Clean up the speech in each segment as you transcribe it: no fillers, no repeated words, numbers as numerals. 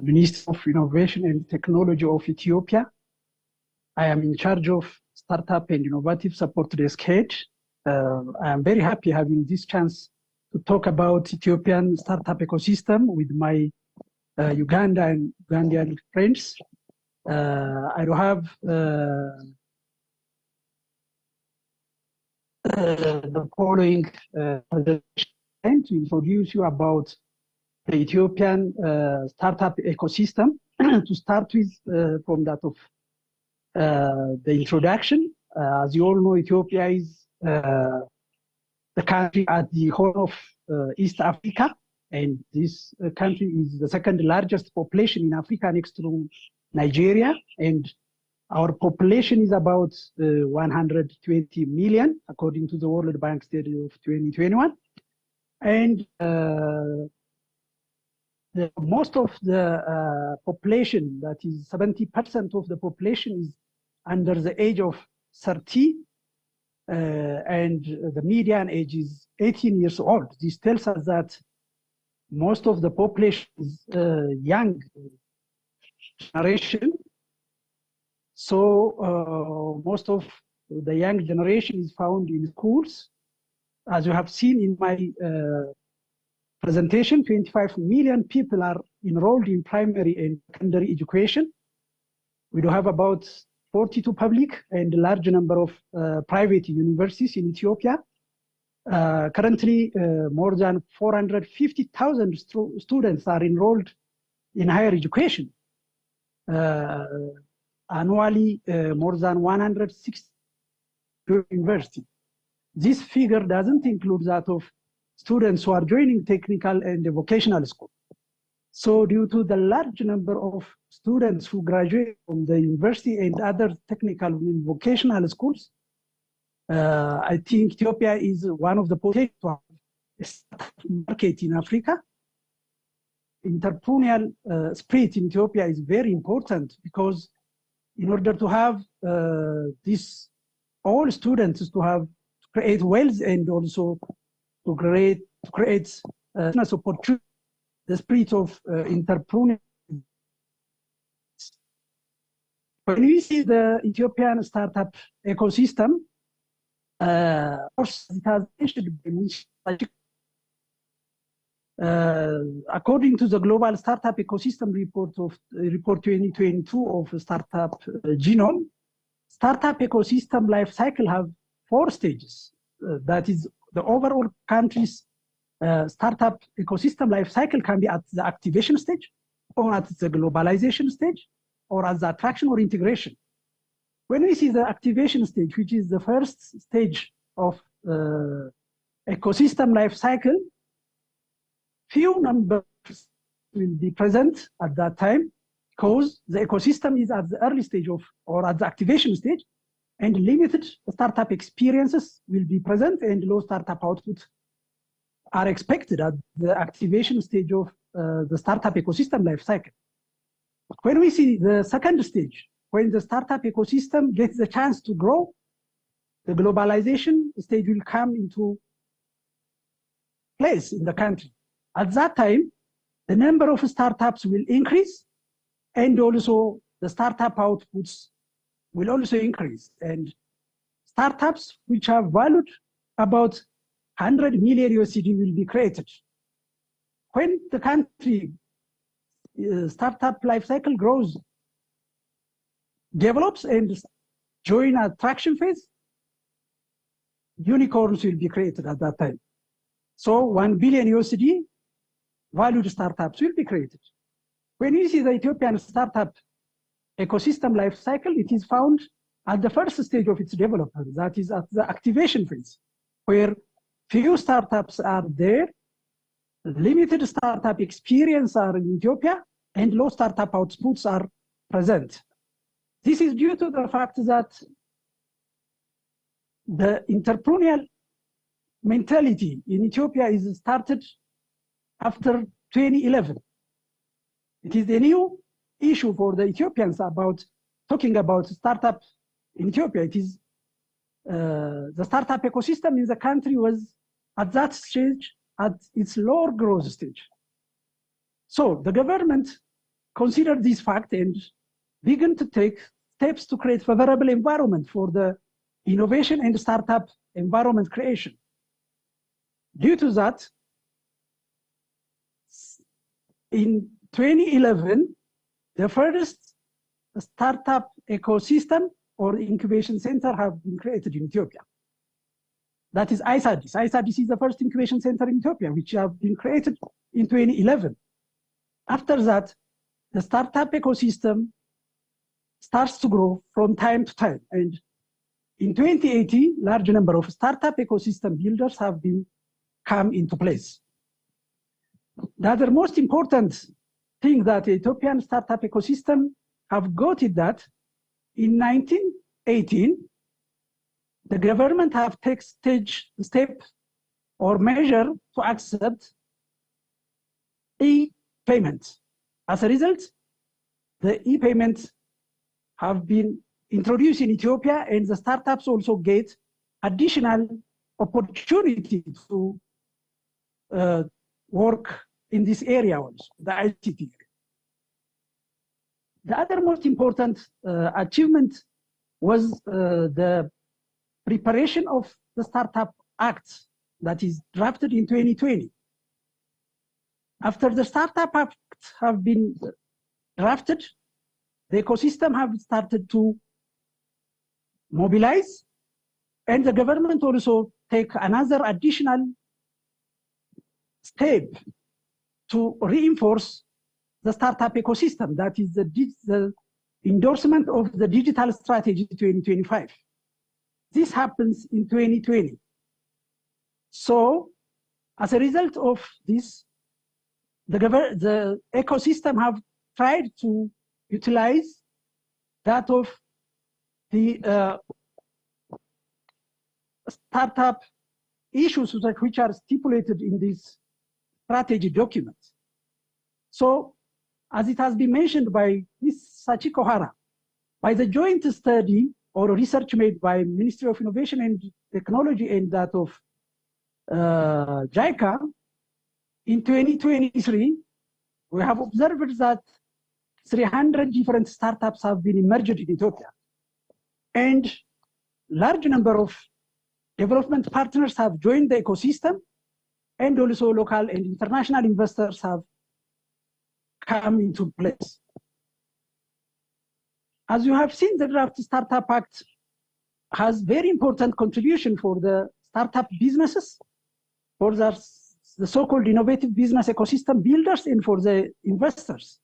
Minister of Innovation and Technology of Ethiopia. I am in charge of Startup and Innovative Support Desk Head. I am very happy having this chance to talk about Ethiopian startup ecosystem with my Uganda and Ugandan friends. I do have the following presentation to introduce you about the Ethiopian startup ecosystem. To start with, from that of the introduction, as you all know, Ethiopia is the country at the horn of East Africa, and this country is the second largest population in Africa next to Nigeria, and our population is about 120 million, according to the World Bank study of 2021. And most of the population, that is 70% of the population, is under the age of 30, and the median age is 18 years old. This tells us that most of the population is young generation. So most of the young generation is found in schools. As you have seen in my presentation, 25 million people are enrolled in primary and secondary education. We do have about 42 public and a large number of private universities in Ethiopia. Currently, more than 450,000 students are enrolled in higher education. Annually, more than 160 universities. This figure doesn't include that of students who are joining technical and vocational school. So due to the large number of students who graduate from the university and other technical and vocational schools, I think Ethiopia is one of the potential market in Africa. Entrepreneurial spirit in Ethiopia is very important, because in order to have all students to create wealth and also to create business opportunity, the spirit of entrepreneurship. When we see the Ethiopian startup ecosystem, of course, it has mentioned, according to the Global Startup Ecosystem Report 2022 of Startup Genome, startup ecosystem life cycle have 4 stages. That is, the overall country's startup ecosystem life cycle can be at the activation stage, or at the globalization stage, or at the attraction or integration. When we see the activation stage, which is the first stage of ecosystem life cycle, few numbers will be present at that time, because the ecosystem is at the early stage of, or at the activation stage, and limited startup experiences will be present, and low startup output are expected at the activation stage of the startup ecosystem life cycle. When we see the second stage, when the startup ecosystem gets the chance to grow, the globalization stage will come into place in the country. At that time, the number of startups will increase, and also the startup outputs will also increase. And startups which are valued about 100 million USD will be created. When the country startup life cycle grows, develops, and join attraction phase, unicorns will be created at that time. So 1 billion USD valued startups will be created. When you see the Ethiopian startup ecosystem life cycle, it is found at the first stage of its development, that is at the activation phase, where few startups are there, limited startup experience are in Ethiopia, and low startup outputs are present. This is due to the fact that the entrepreneurial mentality in Ethiopia is started after 2011. It is a new issue for the Ethiopians about talking about startup in Ethiopia. It is the startup ecosystem in the country was at that stage at its lower growth stage. So the government considered this fact and began to take steps to create favorable environment for the innovation and startup environment creation. Due to that, in 2011, the first startup ecosystem or incubation center have been created in Ethiopia. That is ISADIS. ISADIS is the first incubation center in Ethiopia, which have been created in 2011. After that, the startup ecosystem starts to grow from time to time. And in 2018, large number of startup ecosystem builders have been come into place. The other most important thing that the Ethiopian startup ecosystem have got is that in 1918, the government have taken step or measure to accept e-payments. As a result, the e-payments have been introduced in Ethiopia, and the startups also get additional opportunity to work in this area also, the ICT area. The other most important achievement was the preparation of the Startup Act that is drafted in 2020. After the Startup Act have been drafted, the ecosystem have started to mobilize, and the government also take another additional step to reinforce the startup ecosystem. That is the endorsement of the Digital Strategy 2025. This happens in 2020. So, as a result of this, the ecosystem have tried to utilize that of the startup issues which are stipulated in this strategy document. So, as it has been mentioned by Ms. Sachiko Hara, by the joint study or research made by Ministry of Innovation and Technology and that of JICA, in 2023, we have observed that 300 different startups have been emerged in Ethiopia. And large number of development partners have joined the ecosystem, and also local and international investors have come into place. As you have seen, the Draft Startup Act has very important contribution for the startup businesses, for the so-called innovative business ecosystem builders, and for the investors.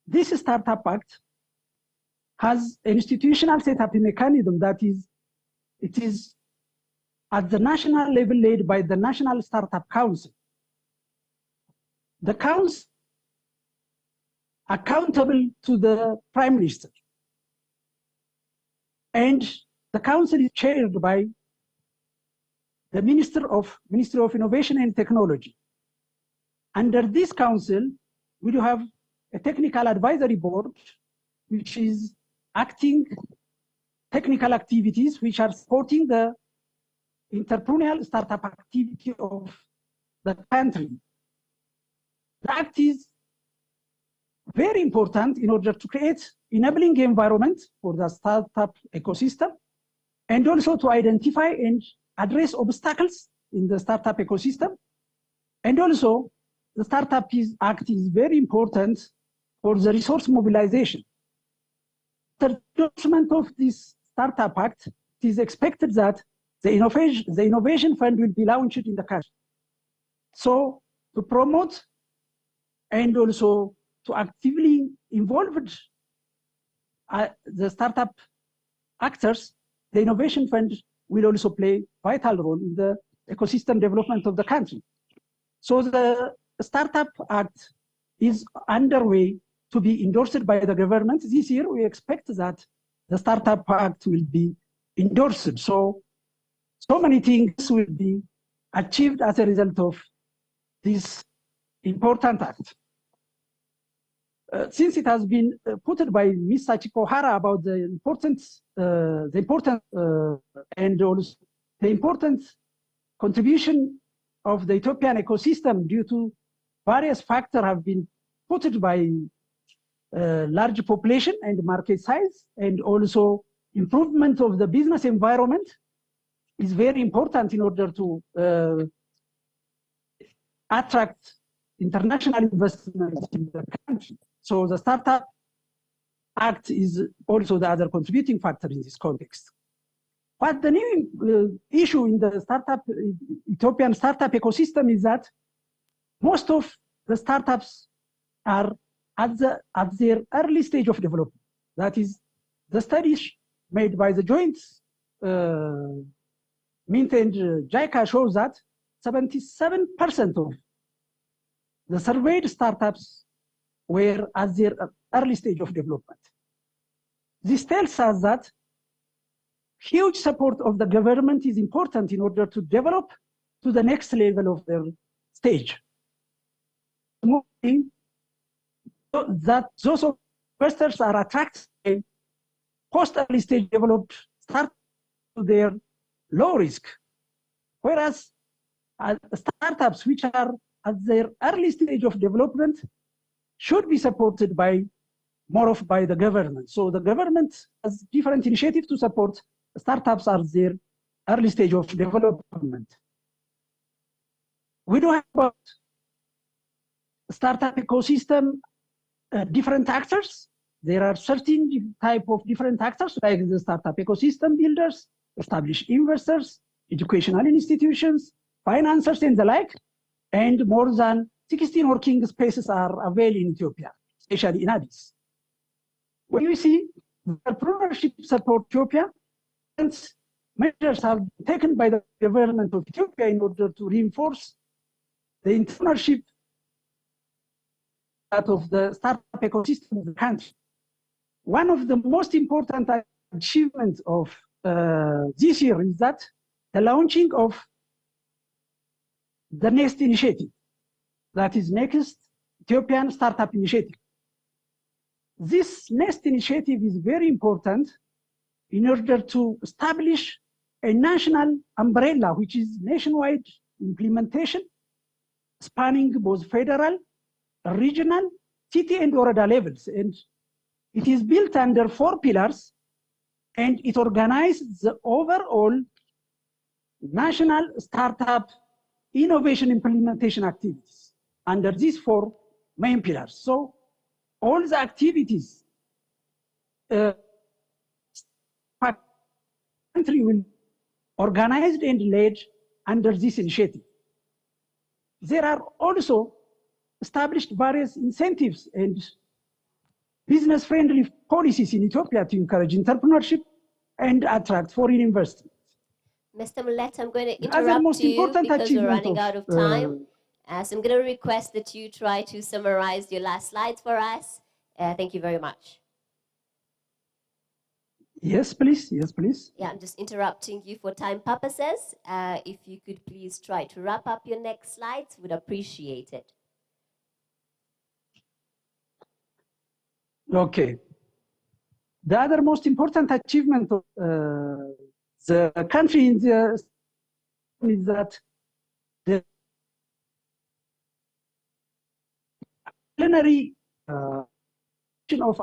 This Startup Act has an institutional setup mechanism that is, it is at the national level led by the National Startup Council. The council accountable to the Prime Minister. And the council is chaired by the Ministry of Innovation and Technology. Under this council, we do have a technical advisory board, which is acting technical activities which are supporting the entrepreneurial startup activity of the country. The act is very important in order to create enabling environment for the startup ecosystem, and also to identify and address obstacles in the startup ecosystem. And also, the Startup Act is very important for the resource mobilization. The endorsement of this Startup Act, it is expected that the innovation fund will be launched in the country. So, to promote and also to actively involve the startup actors, the innovation fund will also play a vital role in the ecosystem development of the country. So the Startup Act is underway to be endorsed by the government. This year, we expect that the Startup Act will be endorsed. So many things will be achieved as a result of this important act. Since it has been put by Ms. Sachiko Hara about the importance and also the important contribution of the Ethiopian ecosystem due to various factors have been supported by large population and market size, and also improvement of the business environment is very important in order to attract international investments in the country. So the Startup Act is also the other contributing factor in this context. But the new issue in the Ethiopian startup ecosystem is that most of the startups are at their early stage of development. That is, the studies made by the joint Mint and JICA shows that 77% of the surveyed startups were at their early stage of development. This tells us that huge support of the government is important in order to develop to the next level of their stage. That those investors are attracted post early stage developed start to their low risk, whereas startups which are at their early stage of development should be supported by by the government. So the government has different initiatives to support startups at their early stage of development. We do have about startup ecosystem different actors. There are certain type of different actors like the startup ecosystem builders, established investors, educational institutions, financiers, and the like. And more than 16 working spaces are available in Ethiopia, especially in Addis. When you see entrepreneurship support Ethiopia, and measures have been taken by the government of Ethiopia in order to reinforce the entrepreneurship of the startup ecosystem of the country. One of the most important achievements of this year is that the launching of the next initiative, that is Next Ethiopian Startup Initiative. This next initiative is very important in order to establish a national umbrella, which is nationwide implementation, spanning both federal, regional, city, and Orada levels. And it is built under 4 pillars, and it organizes the overall national startup innovation implementation activities under these 4 main pillars. So all the activities country will organized and led under this initiative. There are also established various incentives and business-friendly policies in Ethiopia to encourage entrepreneurship and attract foreign investment. Mr. Mullet, I'm going to interrupt you because we're running out of time. So I'm going to request that you try to summarize your last slides for us. Thank you very much. Yes, please. Yes, please. Yeah, I'm just interrupting you for time purposes. If you could please try to wrap up your next slides, would appreciate it. Okay. The other most important achievement of the country in the is that the plenary of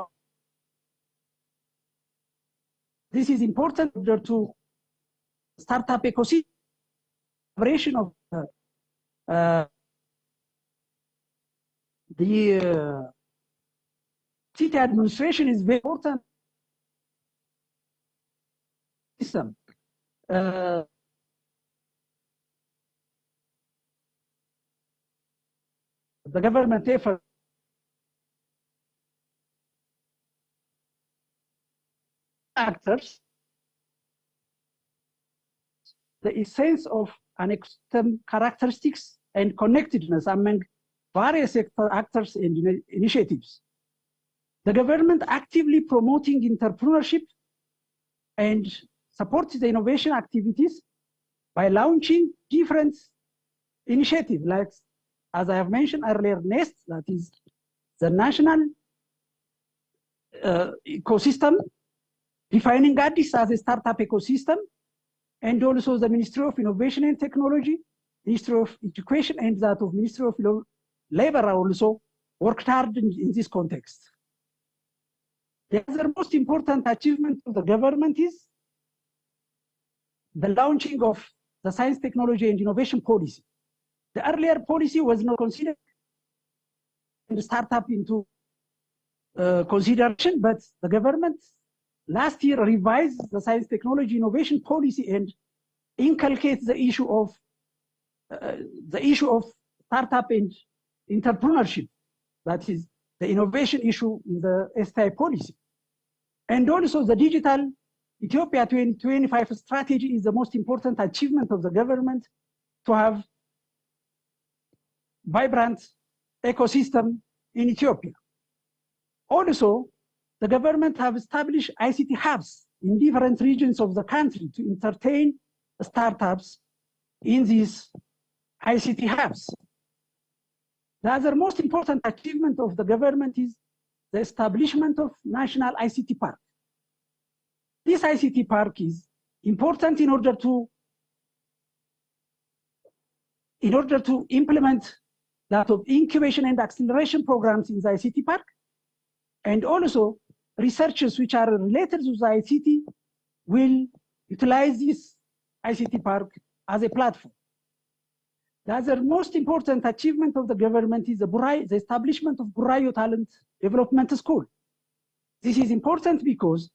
this is important to startup ecosystem operation of the city administration is very important system. The government effort actors, the essence of an ecosystem characteristics and connectedness among various actors and initiatives. The government actively promoting entrepreneurship and supports the innovation activities by launching different initiatives, like, as I have mentioned earlier, NEST, that is the national ecosystem, defining Addis as a startup ecosystem, and also the Ministry of Innovation and Technology, Ministry of Education, and that of Ministry of Labor are also worked hard in this context. The other most important achievement of the government is the launching of the science, technology, and innovation policy. The earlier policy was not considered the startup into consideration, but the government last year revised the science, technology, innovation policy and inculcates the issue of startup and entrepreneurship. That is the innovation issue in the STI policy. And also the digital Ethiopia 2025 strategy is the most important achievement of the government to have vibrant ecosystem in Ethiopia. Also, the government have established ICT hubs in different regions of the country to entertain startups in these ICT hubs. The other most important achievement of the government is the establishment of National ICT Park. This ICT Park is important in order to implement that of incubation and acceleration programs in the ICT Park, and also researchers which are related to the ICT will utilize this ICT Park as a platform. The other most important achievement of the government is the establishment of Burayo Talent Development School. This is important because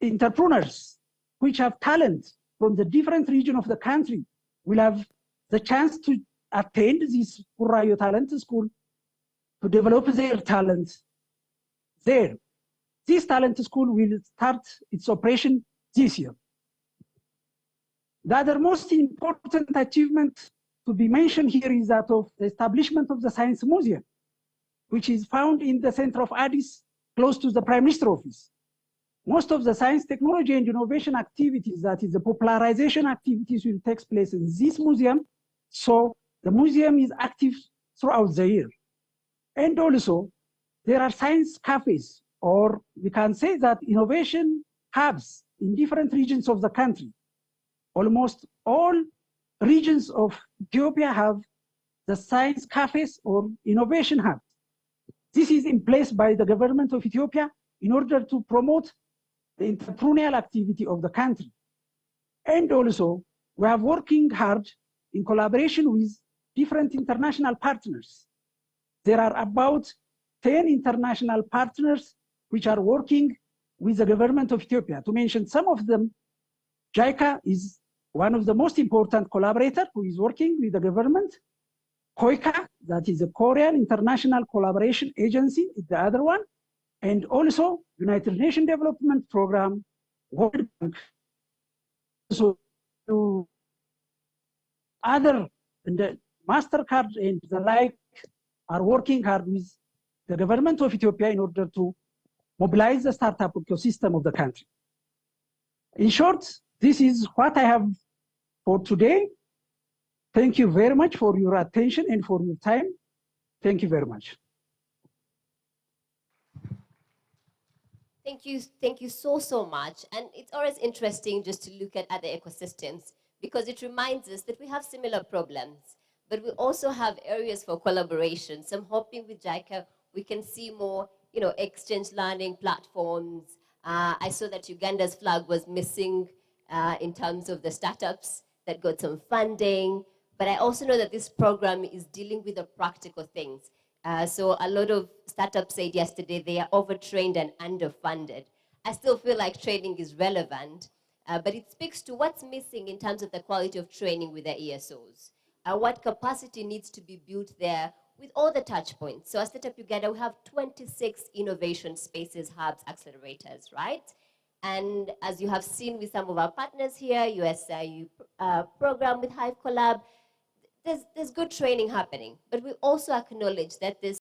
entrepreneurs which have talent from the different regions of the country will have the chance to attend this Burayo Talent School to develop their talent there. This talent school will start its operation this year. The other most important achievement to be mentioned here is that of the establishment of the Science Museum, which is found in the center of Addis, close to the Prime Minister office. Most of the science, technology, and innovation activities, that is the popularization activities, will take place in this museum. So the museum is active throughout the year. And also, there are science cafes, or we can say that innovation hubs in different regions of the country. Almost all regions of Ethiopia have the science cafes or innovation hubs. This is in place by the government of Ethiopia in order to promote the entrepreneurial activity of the country. And also, we are working hard in collaboration with different international partners. There are about 10 international partners which are working with the government of Ethiopia. To mention some of them, JICA is one of the most important collaborators who is working with the government. KOICA, that is a Korean International Collaboration Agency, is the other one. And also United Nations Development Program, World Bank. So to other, and the MasterCard and the like are working hard with the government of Ethiopia in order to mobilize the startup ecosystem of the country. In short, this is what I have for today. Thank you very much for your attention and for your time. Thank you very much. Thank you so much. And it's always interesting just to look at other ecosystems because it reminds us that we have similar problems, but we also have areas for collaboration. So I'm hoping with JICA, we can see more, exchange learning platforms. I saw that Uganda's flag was missing in terms of the startups that got some funding. But I also know that this program is dealing with the practical things. So a lot of startups said yesterday they are overtrained and underfunded. I still feel like training is relevant, but it speaks to what's missing in terms of the quality of training with the ESOs. What capacity needs to be built there with all the touch points. So at Startup Uganda, we have 26 innovation spaces, hubs, accelerators, right? And as you have seen with some of our partners here, USIU program with Hive Collab, there's good training happening. But we also acknowledge that there's